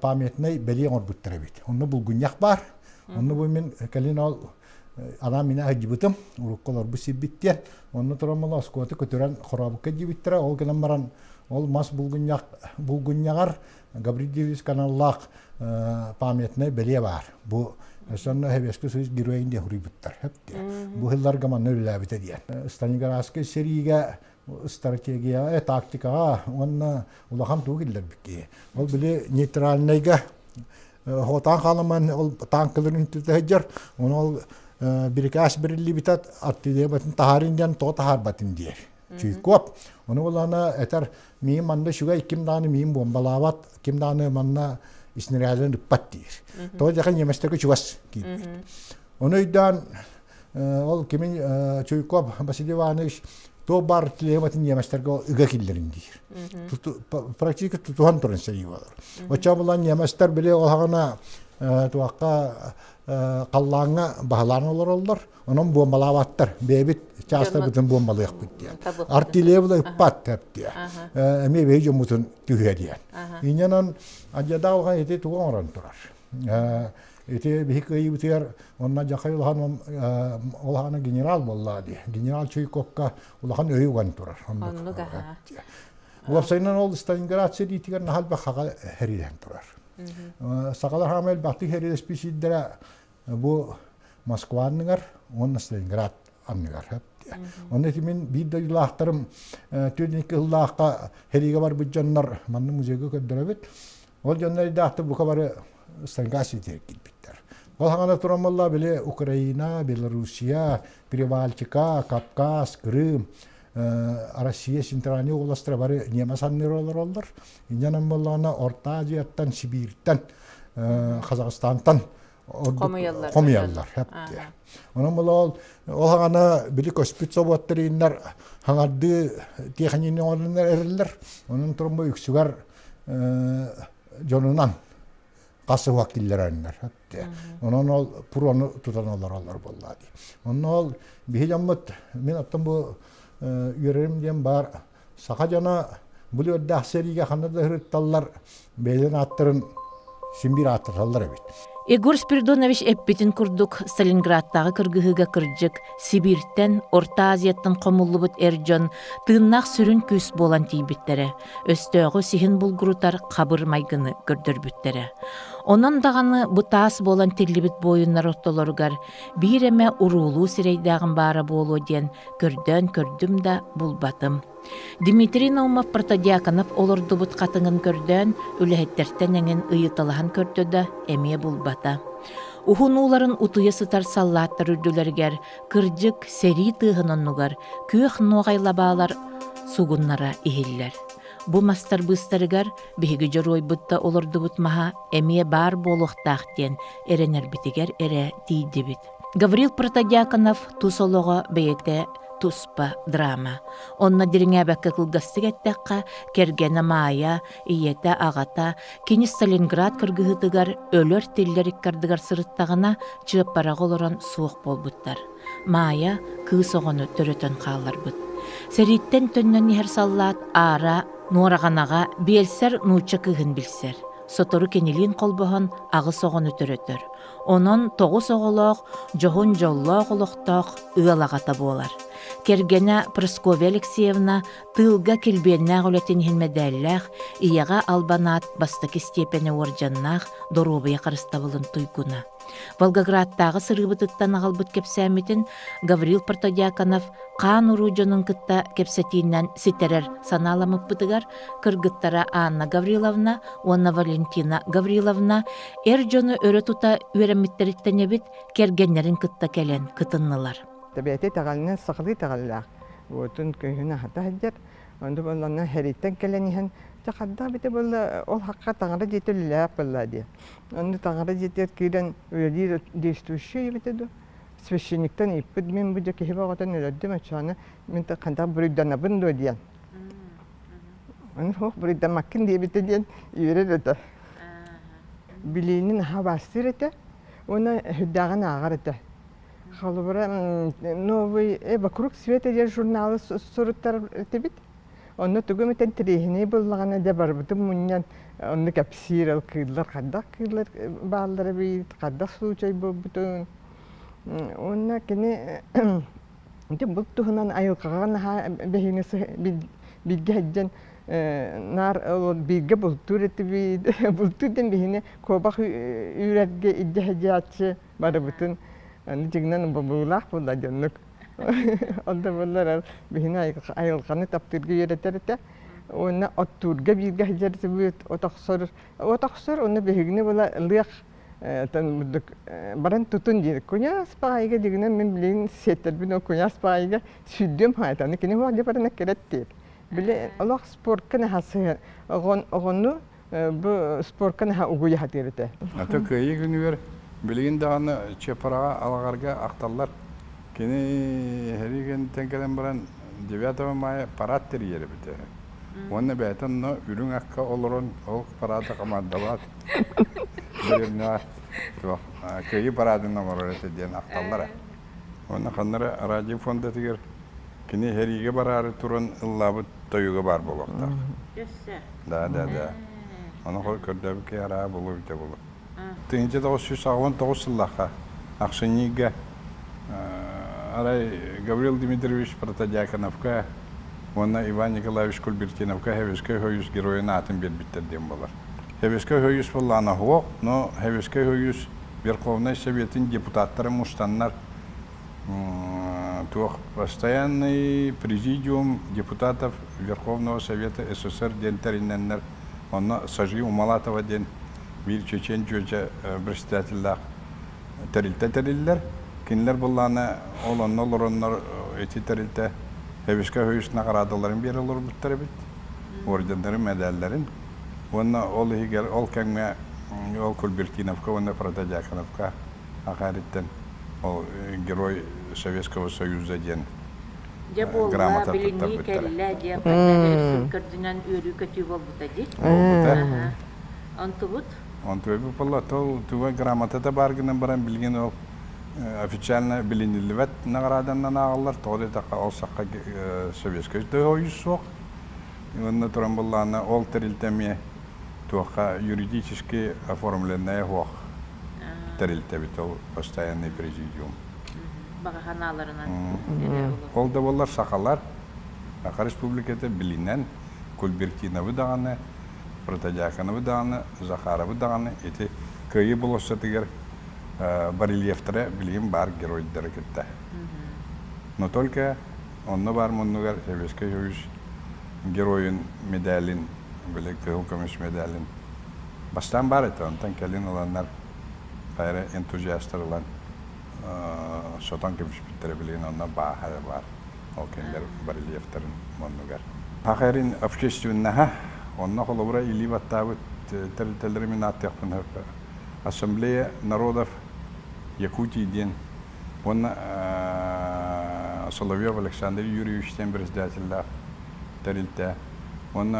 pametney beli orbut terebit. Onu bulgun yak var. Onu bu min kalin ol ana mina hajibutum. Urukkolor bu sibittiyen. Onu turamal askoti kötüren xorabıka jibittere. Ol kenamaran ol mas bulgunyagar Gabriel Dimitrievich kanallak pametney beli var. Bu sonra hebeski söz giroyinde huributtar hep diye. Bu hıllar gaman öyle bite diye. Stalingraski seriga strategiya taktika ona ulahan tuğiller biki. Ol bile neutralneyga hotan kalaman ol tankların tütecer. Onu ol birkaç birli bitat attı diye batın taharinden to tahar batın diye. Çünkü onu olana eter miyim anda şuga kim tane miyim bombalavat kim tane manna İsniray'dan rıpattir. Toğuz yakın yemesteki çuvas gibi. Onu yüzden ol kimin çocuklar basidivanış to bar tilevatin yemesteki ıga killerindeyir. Praktik tutuhan turun seyiyorlar. O çabulan yemester bile olağına tuakka kallağına bahalan olurlar. Onun bombalavattır. Bebit çağızda bütün bombalı yakbıt diye. Artilevla ıppat hep diye. Emi beyce mutun tühüye diye. İnyanan acada olgan eti tuğan oran turar. Eti bihikayı bitiyor. Ondan jakay olağına general bolla diye. General Çuykovka olağan öğü ogan turar. Onu da ha. Uapsayınan ol Stalingrad sedi itigar nahal bakaka heriden turar. Sakalar hamel baktık heride spisidere bu Moskva'nıngar, onun Stalingrad anıgar hep diye. Onun etimin bir de yılahtarım tüyünik yılahka herige var bu canlar manlı müzeyge köddürevit. O canları da attı bu kabarı Stalingrad sedi gitbitler. O hangana turamallah bile Ukrayna, Belarusya, Privalchika, Kafkas, Kırım, Rusya Sintrani olastra bari Niemasanlar olurlar. İncanan bollana Orta Asya'dan, Sibir'den, Kazakistan'dan komiyallar hep diye. Onun bolla o hangana bilik ospitso botterinler hangardı diye hanini olanlar erirler. Onun turumbo yüksügar жонунан касы вакиллереннер. Онон ол пурону тутан олар боллады. Онон ол бихи жаммат мен аттан бу үйрерим дем бар сака жана бул өдө аксериге ханада хырытталлар белен аттырын симбир аттыраллар эбит. Егор Спиридонович эппитин курдук Сталинградтагы кыргыһыга кырдьык Сибирьтен, Орта Азияттан комуллубут эржон тыыннах сүрүн күс болан тийбиттере, өстөөгө сихин булгурутар кабыр майгыны көрдөрбүттере. Онон даганы бутаас болан тиллибит боюннар оттолоргар бир эме уруулуу сирейдагын баара болуу диэн көрдүм да булбатым. Дмитрий Наумов Протодиаконов олордубут катыңын көрдөн үлэхеттертен эңин ыйыталахан көрдөдө эмие булбата. Ухунууларын утуя сытар саллааттар үрдүлергер кырдьык сери тыыхыноннугар күөх ноогайлабаалар сугуннара ихиллер. Бу мастар-быстарыгар биһиги жоройбутта олордубут маха эмие бар болохтаах диэн эренербитигер эре тийдибит. Гаврил Протодиаконов тусолого бейете туспа драма. Онна дириңәбәккә кылгастыгәттәккә кергәне мая, иете агата, кини Сталинград кыргыһытыгар өлөр тиллерик кардыгар сырыттагына чыып параголорон суох болбуттар. Мая кыыс оҕону төрөтөн хааларбыт. Сериттен төннөн иһэр саллаат аара нуораганага биэлсер нууча кыыһын билсер. Сотору кенилин колбоһон агыс оҕону төрөтөр. Онон тогус оҕолоох жоһун жоллоох олохтоох ыалагата буолар. Кергене Прасковья Алексеевна тылга келбеннәг үлетен медаллах, ияга албанат бастаки степени оржаннах доробыя карыстабылын туйгуна. Волгоградтагы сырыбытыттан агалбыт кепсәмитин Гаврил Протодиаконов каан уружонун кытта кепсетинен ситерер саналамыппытыгар кыргыттара Анна Гавриловна, Онна Валентина Гавриловна эржону өрө тута үеремиттериттенебит кергеннерин кытта келен кытыннылар. Tabiatı tağalının sıkılı tağallar. Otun köyüne hatta hacer. Onda bunlardan heritten gelenihen takadda bite bolla ol hakka tağara jetiller bolla diye. Onda tağara jeter kiren öyle değiştiriyor bite do. Священниктен иппит мен бу жаке хебагатан ölөдүм ачаны мен кандай бурдан абын до диен. Аны хок бурдан маккин диye бите диен үйрөдө. Билинин хабастырыты, она хүддаган агарыты. Халыбыра новый вокруг света дер журналы суруттар тибит. Онны түгөмөтен трехине буллагана да бар бутум муньян онны капсирал кыйлар кадак кыйлар баалдары бит кадак случай бутун. Онна кене де буттугунан айылкаган ха бехинеси бидгәҗән нар билге бултурети бултуден бехине кобак үрәтгә иҗәҗәтче бар бутун. Аны жигнен буллах булда жоннук. Онда буллар бихина айылганы таптырга йөрәтәртә. Оны оттурга биргә җәрсе бит отаксыр оны бигне була лык тан баран тутун дир. Коня спайга дигнен мен билен сеттер бин коня спайга сүддем хайтаны кине ва деп барана керәттер. Биле Аллах спортканы хасы огонну бу спортканы ха угуя хатырты. Ата көйе күнүр билген даганы чепарага алгарга акталлар. Кини хериген тенкелен баран 9 мая парад терьере бите. Онна бетен но үрүң акка олорон ол парада камадалат. Берна то көйе парадына барырты ден акталлар. Онна ханнара радио фонда тигер кини хериге барары турун ыллабы тоюга бар болокта. Да. Аны көрдөбү ке ара болуу бите болуу. Тынча да осы сагын тоғысыллаха Акшенига Арай Гаврил Дмитриевич Протодиаконовка, онна Иван Николаевич Кульбертиновка хевескай хойус героина атын бербиттер дем болар. Хевескай хойус боллана хуок, но хевескай хойус Верховный Советин депутаттары мустаннар туох постоянный президиум депутатов Верховного Совета СССР ден териннер, онна Сажи Умалатова ден bir Çeçen Cöce председателлер терилтелер кинлер булланы олон олороннор эти терилте хевишка хүйүсүнө карадыларын бери олор буттар бит ордендерин медаллерин онна ол хигер ол кеңме ол Кульбертиновка онна Протодиаконовка акариттен ол герой Советского Союза ден же болла грамота билинги туттар келле же кайнары көрдүнөн өрү көтүү болбута ди. Онтубут Он твой было то твой грамота баргынан баран билген ол официально биленилбет наградан нагалар тоды така олсакка советский доюсок. Онна туран буллана ол терилтеме туха юридически оформленная хох. Терилтебитол постоянный президиум. баганаларынан. Ол да болар сакалар. Ака республикада билинен Кульбертина выдаганы, Протодиакона выдаганы, Захара выдаганы, эти кыйы болса тигер барельефтері билим бар геройдары кетті. Но только онны бар мұнныгар Советский Союз героин медалин, білек кылкомыш медалин. Бастан бар еті, онтан келин оландар қайры энтузиастырлан сотан кемшпиттері білген онна бахары бар. Ол кендер барельефтерін мұнныгар. Хақайрин общественнаға, онна қолыбыра или баттабы тәлдері мен аттияқпын Ассамблея народов Якутии ден. Он Соловьев Александр Юрьевич председатель Тарильте. Он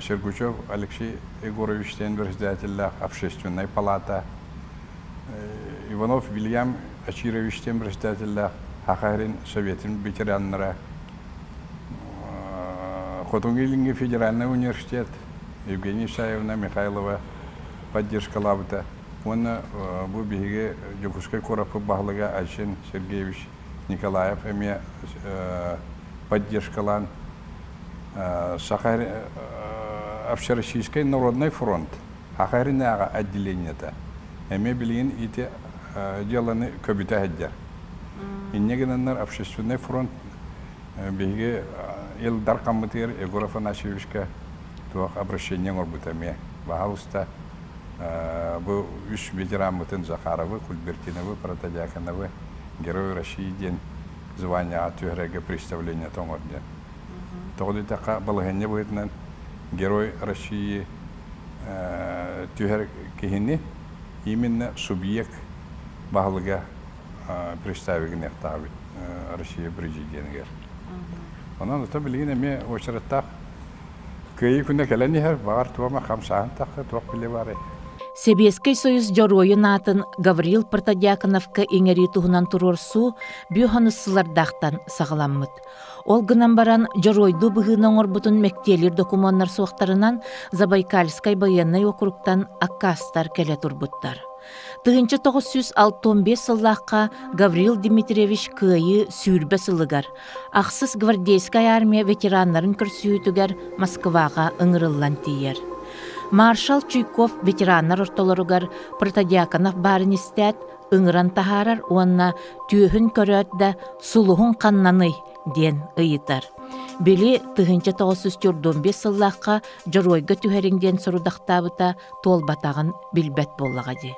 Сергучев Алексей Егорович председатель общественной палаты. Иванов Вильям Ачирович председатель Хахарин Советин ветераннера. Хотунгелинге федеральный университет. Евгения Исаевна Михайлова поддержка лабыта. Он bu bihiге Жокускай Коропы бағлыға Альшин Сергеевич Николаев эме поддержкалан Общероссийский народный фронт. Хахаринага отделение-то. Эме билин ите деланы көбіті әддер. Иннегеннер общественный фронт биhiге Элдар Камбатыр Егор Афанасьевичка туақ обращение орбытаме. Бағалыста bu üç ветеранмытын Захаровы, Кульбертиновы, Протодиаконовы, Герой России ден звания тюряга представления том орден. Тогда така балагенне бытнан Герой России тюряг кихини именно субъект баглыга представления тавит Россия президентгер. Онан да билгене ме очраттак кыйы күнә келәнихер бар туама 50 такы туак биле бары. Советский Союз жоройын атын Гаврил Протодиаконовка эңери туһунан турорсу бүйханыссылардақтан сағаламмыт. Ол гынан баран жоройду бұғынан орбутун мектелер документар суақтарынан Забайкальскай военный округтан аккастар келе турбуттар. 1965 сыллаққа Гаврил Дмитриевич кыйы сүйірбе сылыгар. Ақсыз гвардейскай армия ветеранларын көрсүйітігер Москваға ыңырыллан тиер. Маршал Чуйков ветераннар ортолоругар Протодиаконов барын истәт, ыңыран тахарар, уанна түйхін көрөтді сулуғын қаннаны ден ыйытар. Бели 1915 сыллаққа жоройга түхеріңден сұрудақтабыта толбатағын билбет боллағады.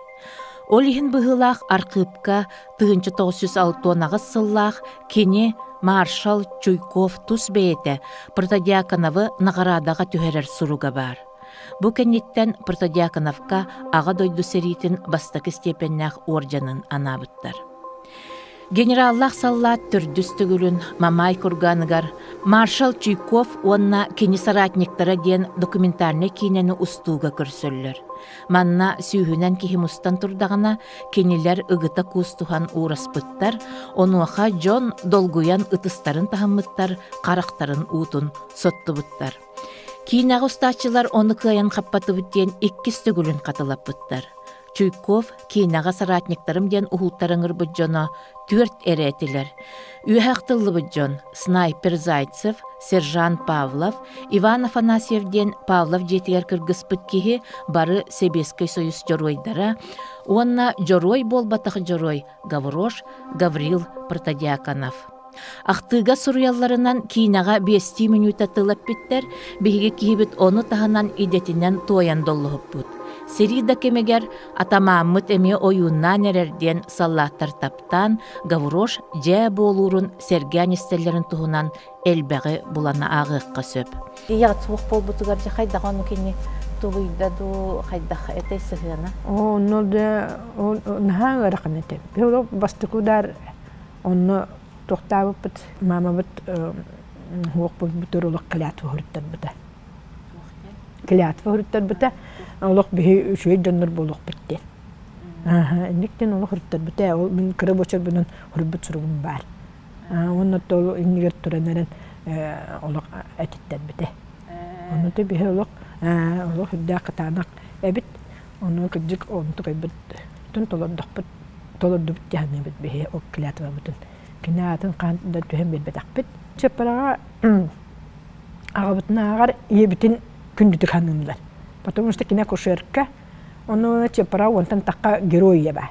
Ол ихин бұғылақ арқыпқа 1906 сыллақ кені Маршал Чуйков тус бейті Протодиаконовы нағарадаға түхерер сұруға бар. Бу кенниттен Протодиаконовка аға дойду серитин бастакы степеннах орденын анабыттар. Генераллах саллат түрдүс түгүлүн Мамай курганыгар Маршал Чуйков онна кени соратниктара ден документарны кинени устууга көрсөллөр. Манна сүйүнен кихимустан турдагана кенилер ыгыта кустухан ураспыттар, онуаха жон долгуян ытыстарын тахаммыттар, карактарын уутун соттубуттар. Кинағы ұстатчылар оны кыян қаппаты бүттен 2 түгілін қатылаппыттар. Чуйков кинаға соратниктарым ден ухултарыңыр бұджона 4 әретілер. Үйәқтылы бұджон Снайпер Зайцев, Сержант Павлов, Иван Афанасьев ден Павлов жетігер кыргыз пыткихи бары Советский Союз жоройдара, онна жорой болбатақ жорой Гаврош Гаврил Протодиаконов. Ақтыға сұруяларынан кейнаға 5 минута тылап биттер, бейге кейбіт оны тағынан идетінен тоян доллығып бұд. Серида кемегер атамаммыт әме ойыннан әрерден саллаттар таптан Гаврош жә болуырын серген істерлерін тұғынан әлбәғі бұлана ағыққа сөп. Яғы тұғық бол бұтығар жа қайдақ оны кені тұғыйда ду қайдақ әтей сығына? Оны да нұға ғарақын әтем. Беғылық бастықудар оны тохтабыт мамабыт хуок бутур улук клятва хүрттер бута. Клятва хүрттер бута. Улук бихи үчөй дөннөр болук битте. Инниктен улук хүрттер бута. Ол мен кыры бочор bunun хүрбүт суругум бар. Онно тол иннигер туранарын улук этиттер бута. Онно те бихи улук хүрдэ катанак эбит. Онно кыжык онту кайбыт. Тун толордукпут. Толорду бит яны бит бихи ок клятва бутун. Кинаатын кантда төһем бит бетакпит. Чепарага агабытна агар ебитин күндүтүк ханымлар. Потому что кина кушерка, он чепара онтан такка герой еба.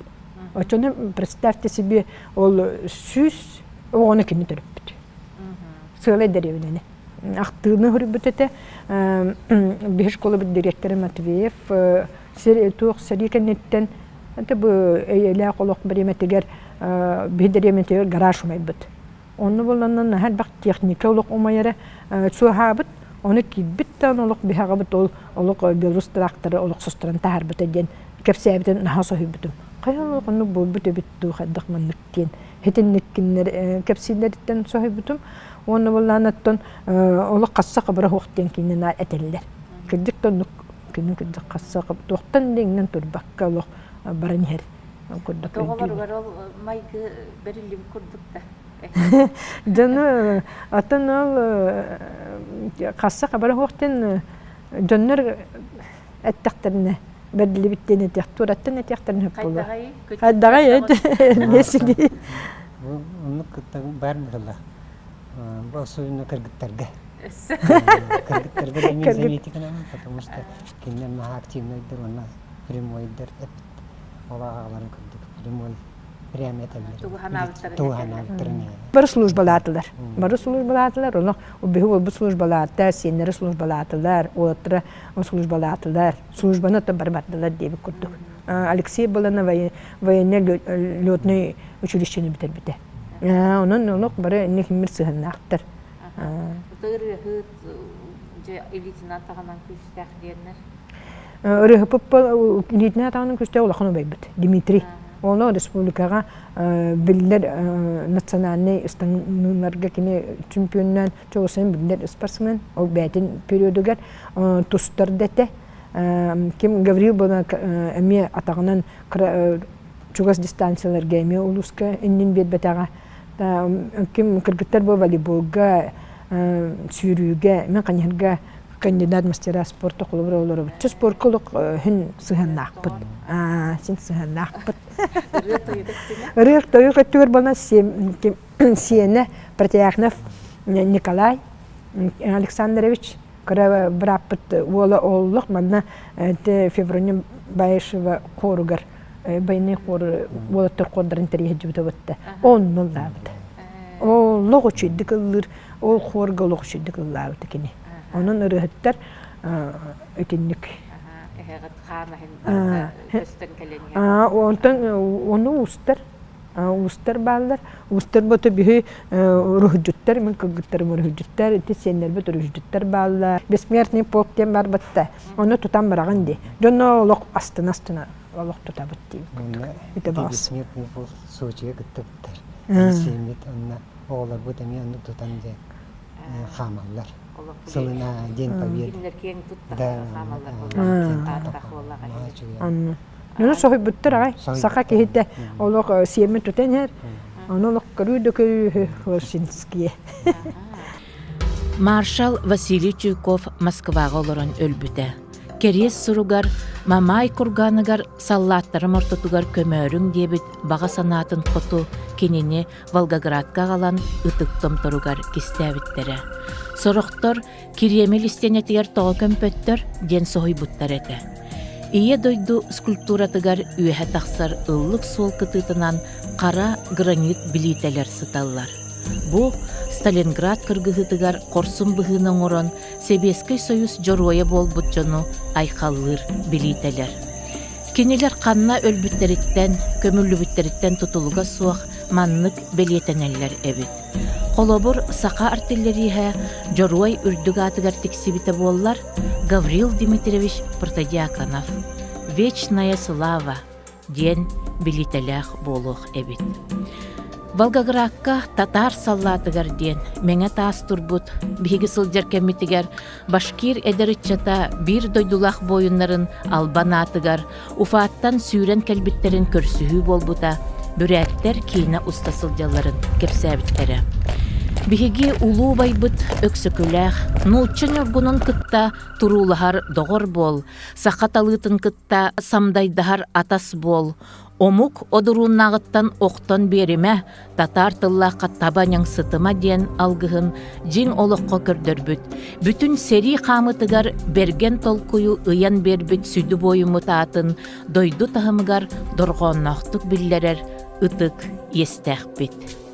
Очоны представьте себе ол сүз оны кини төрөппүт. Сөйле деревине. Актыны хүрбүтете беш школа бит директоры Матвеев тук сарикенеттен это бу эля колок биреметигер бидереметигер гараж умайбыт. Onu bulandan her bak teknika oluk umayara suhabıt onu kibitten oluk bihagabıt oluk Belarus traktörü oluk susturan taharbıt eden kepsebiden naha sohibütüm. Kayoluk onu bol büte bittu haddak manlıkken hetinlikkinler kepsilerden sohibütüm. Onu bulanattan oluk kassa kabara hoqten kinna eteller. Kidikten kinin kidik kassa kab toqtan dengnen turbakka oluk baranher. Kuddak. Toğalar var ol maygı berilli kurduk da. Canı atan al kassa kabara hoqten dönner ettakterine bedli bittiğini tektur etten ettakterine bulu. Haddagay nesili. Onu kıtta var mı la? Bu suyunu kırgıtlarga. Kırgıtlarga benim zemiyeti kanalım. Потому что кинен на активныйдыр, она прямойдыр. Ола ağların kırdık primoy. Бары службалатылар. Бары службалатылар. Оны биху бу службалатта, сеннери службалатылар, отра службалатылар. Службаны да барбаттылар деп көрдүк. Алексей Балана военный лётный училищени битербите. Онун олук бары некимир сыгыннактыр. Тыры хыт же элитина тагынан күстәк дигәннәр. Рыгып элитина тагынан күстәк улахны бәйбит. Дмитрий Onu Respublikaga biller nasyonalny istanlarga kine çempionlar çoğusun biller sportsmen o bätin periodugar tustardete kim Gavril bana emi atağından çoğas distansiyalarga emi uluska inin betbetaga kim kırgıtlar bu voleybolga sürüge men qanyarga kandidat mastera sportu klubra olur. Çu spor klub hin sıhannaqpıt. Sin sıhannaqpıt. Рыхтою көтөр бана сиене Протяхнов Николай Александрович кара браппыт ола оллук мана февронин Баишева коругар байны кор болоттор коддарын терие жибетебетте. Он ноллабыт. О логочидикылыр, ол хоргологочидикыллабыт кини. Onun ırıhıttar ötünlük. Onu ustar bağlar. Ustar batı bir ruhcuttar, men kıgıttar ruhcuttar, tesenler batı ruhcuttar bağlar. Besmertni polkten var batta. Onu tutan bırakın di. Dönü lok astına lok tutabitti. İşte besmertni pol soçuya gittiler. Semit onunla oğlar bu demi onu tutan diye hamallar. Sılına den paviyet. Da Anne. Nunu sohib bittir ay. Saka kehite olok siyemi tuten her. Onu lok karudu Horsinskiye. Marshal Vasiliy Чуйков Москвага олорон өлбүтэ. Керес суругар Мамай курганыгар саллаттары мортотугар көмөрүң дебит бага санатын хоту кенени Волгоградка калан ытыктомторугар кистебиттере. Сорохтор киремел истенетигер тоғы көмпөттөр ден сойбуттар эте. Ие дойду скульптуратыгар үйе тақсар ыллык сол кытытынан қара гранит билителер сыталлар. Бу Сталинград кыргыхытыгар корсун быхының орон Себеский союз жороя болбут жону айқаллыр билителер. Кенелер қанна өлбүттериттен, көмүллүбүттериттен тутулуга суақ маннык белетенелер эбит. Колобур сака артиллерия жоруай үрдүг атыгар тексибите боллар Гаврил Дмитриевич Протодиаконов. Вечная слава ден билителях болух эбит. Волгоградка татар саллатыгар диен, меңе таас турбут, биһиги сылдьар кэммитигер, башкир эдеритчата бир дойдулах бойуннарын албанаатыгар, уфааттан сүүрен кэлбиттерин көрсүһүү болбута, бүрээттер кийина уста сылдьаларын кепсээбиттере. Биһиги улуу байбыт өксөкүлээх, нууччан yorgunun кытта турулахар доҕор бол, сахаталыытын кытта самдайдахар атас бол, омук одурууннаагыттан охтон бериме, татар тыллаакка табаняң сытыма диэн алгыһын жиң олохко көрдөрбүт. Бүтүн сери хаамытыгар берген толкую ыян бербит сүдү бойумут аатын дойду таһымыгар доргоонноохтук биллерер ытык естээхпит.